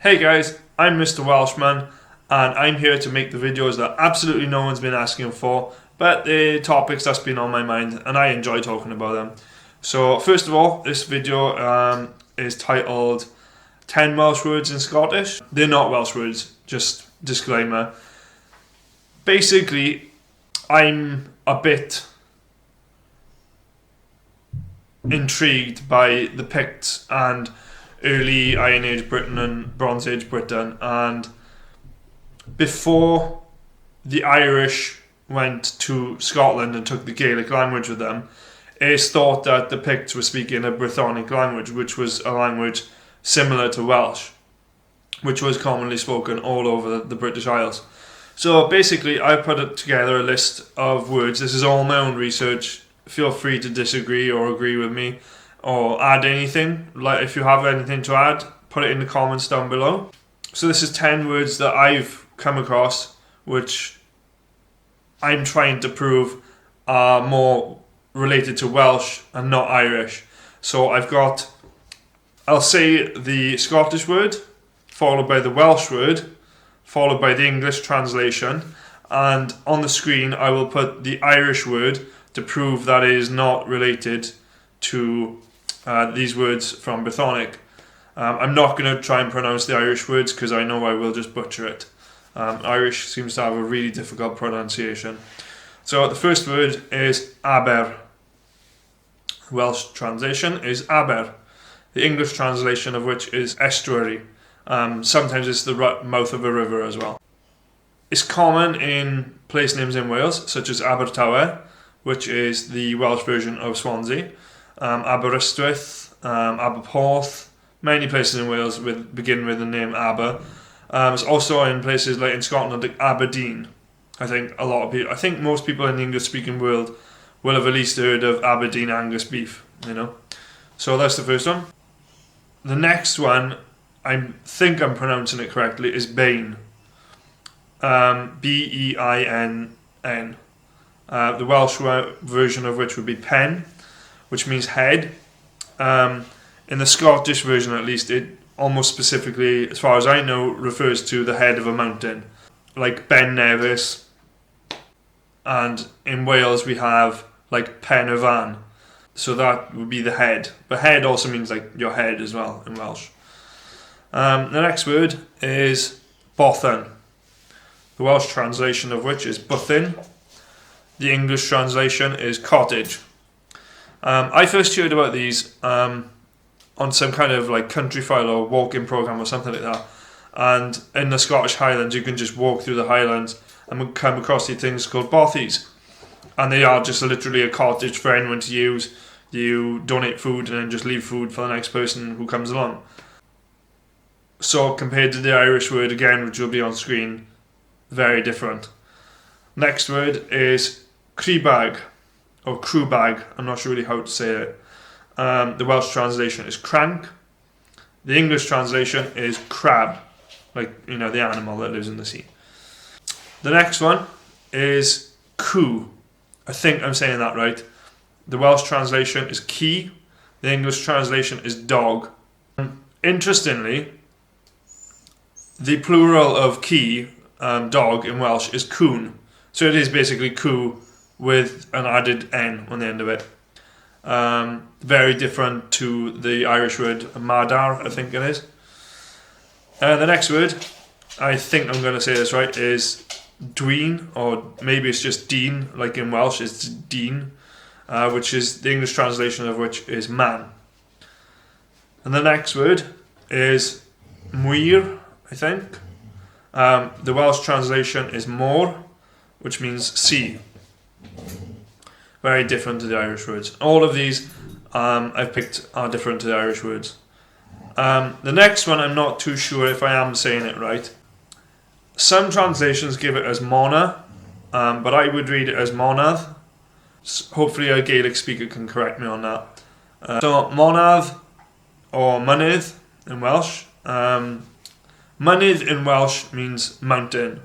Hey guys, I'm Mr. Welshman and I'm here to make the videos that absolutely no one's been asking for, but the topics that's been on my mind and I enjoy talking about them. So first of all, this video is titled 10 Welsh words in Scottish. They're not Welsh words, just disclaimer. Basically, I'm a bit intrigued by the Picts and early Iron Age Britain and Bronze Age Britain, and before the Irish went to Scotland and took the Gaelic language with them, it's thought that the Picts were speaking a Brythonic language, which was a language similar to Welsh, which was commonly spoken all over the British Isles. So basically I put together a list of words. This is all my own research. Feel free to disagree or agree with me, or add anything. Like if you have anything to add, put it in the comments down below. So this is 10 words that I've come across which I'm trying to prove are more related to Welsh and not Irish. So I'll say the Scottish word, followed by the Welsh word, followed by the English translation, and on the screen I will put the Irish word to prove that it is not related to these words from Brythonic. I'm not going to try and pronounce the Irish words because I know I will just butcher it. Irish seems to have a really difficult pronunciation. So the first word is Aber. Welsh translation is Aber. The English translation of which is estuary. Sometimes it's the mouth of a river as well. It's common in place names in Wales, such as Abertawe, which is the Welsh version of Swansea. Aberystwyth, Aberporth, many places in Wales begin with the name Aber. It's also in places like in Scotland, like Aberdeen. I think most people in the English-speaking world will have at least heard of Aberdeen Angus beef. So that's the first one. The next one, I think I'm pronouncing it correctly, is Bane. Beinn. The Welsh version of which would be pen, which means head. In the Scottish version at least, it almost specifically, as far as I know, refers to the head of a mountain, like Ben Nevis, and in Wales we have like Pen y Fan, so that would be the head, but head also means like your head as well in Welsh. The next word is Bothan, the Welsh translation of which is Bwthyn. The English translation is Cottage. I first heard about these on some kind of like country file or walk-in program or something like that. And in the Scottish Highlands, you can just walk through the Highlands and come across these things called bothies. And they are just literally a cottage for anyone to use. You donate food and then just leave food for the next person who comes along. So compared to the Irish word again, which will be on screen, very different. Next word is Creebag, or Creebag, I'm not sure really how to say it. The Welsh translation is crank. The English translation is crab, like, the animal that lives in the sea. The next one is coo. I think I'm saying that right. The Welsh translation is key. The English translation is dog. Interestingly, the plural of key, dog in Welsh, is coon. So it is basically coo with an added N on the end of it. Very different to the Irish word madar, I think it is. The next word, I think I'm going to say this right, is dween, or maybe it's just dean, like in Welsh it's dean, which is the English translation of which is man. And the next word is Muir, I think. The Welsh translation is more, which means sea. Very different to the Irish words. All of these I've picked are different to the Irish words. The next one, I'm not too sure if I am saying it right. Some translations give it as mona, but I would read it as monad. Hopefully a Gaelic speaker can correct me on that. So monad or mynydd in Welsh. Mynydd in Welsh means mountain,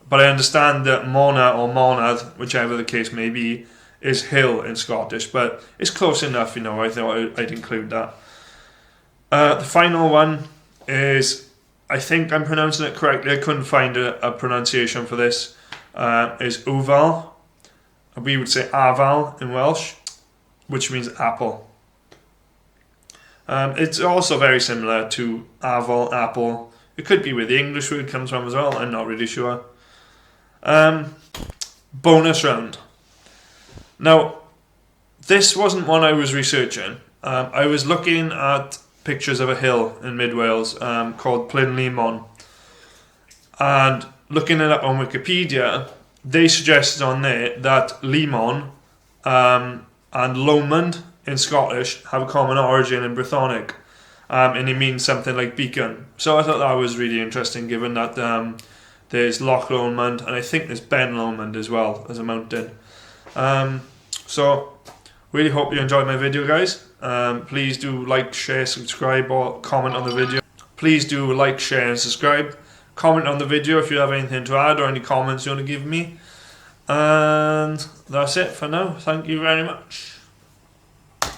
but I understand that mona or monad, whichever the case may be, is hill in Scottish, but it's close enough, I thought I'd include that. The final one is I think I'm pronouncing it correctly. I couldn't find a pronunciation for this. Is Arval. We would say Arval in Welsh, which means apple. It's also very similar to Arval, apple. It could be where the English word comes from as well. I'm not really sure. Bonus round. Now, this wasn't one I was researching. I was looking at pictures of a hill in mid Wales called Plyn Limon, and looking it up on Wikipedia, they suggested on there that Limon and Lomond in Scottish have a common origin in Brythonic, and it means something like beacon. So I thought that was really interesting, given that there's Loch Lomond, and I think there's Ben Lomond as well as a mountain. So really hope you enjoyed my video, guys. Please do like, share, subscribe, or comment on the video. Please do like, share, and subscribe. Comment on the video if you have anything to add or any comments you want to give me. And that's it for now. Thank you very much.